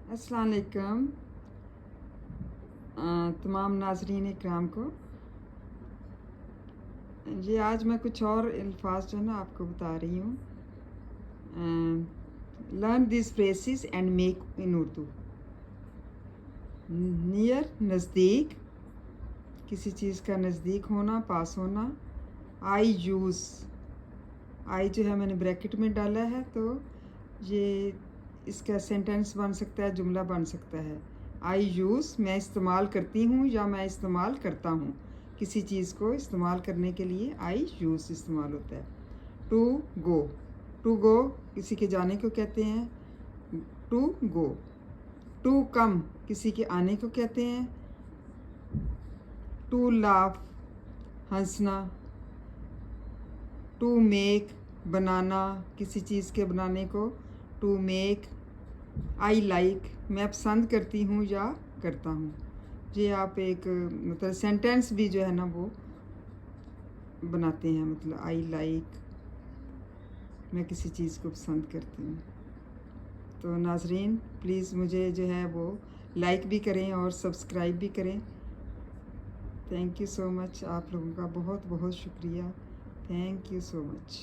अस्सलाम वालेकुम तमाम नाजरीन इकराम को। जी आज मैं कुछ और अल्फाज जो है ना आपको बता रही हूँ। Learn this phrases and make in Urdu. Near नज़दीक, किसी चीज़ का नज़दीक होना, पास होना। आई यूज़, आई जो है मैंने ब्रैकेट में डाला है, तो ये इसका सेंटेंस बन सकता है, जुमला बन सकता है। आई यूज़, मैं इस्तेमाल करती हूँ या मैं इस्तेमाल करता हूँ। किसी चीज़ को इस्तेमाल करने के लिए आई यूज़ इस्तेमाल होता है। टू गो, टू गो किसी के जाने को कहते हैं, टू गो। टू कम किसी के आने को कहते हैं। टू लाफ, हंसना। टू मेक, बनाना, किसी चीज़ के बनाने को टू मेक। आई लाइक, मैं पसंद करती हूँ या करता हूँ। ये आप एक मतलब सेंटेंस भी जो है ना वो बनाते हैं, मतलब आई लाइक, मैं किसी चीज़ को पसंद करती हूँ। तो नाजरीन प्लीज़ मुझे जो है वो लाइक भी करें और सब्सक्राइब भी करें। थैंक यू सो मच, आप लोगों का बहुत बहुत शुक्रिया। Thank you so much.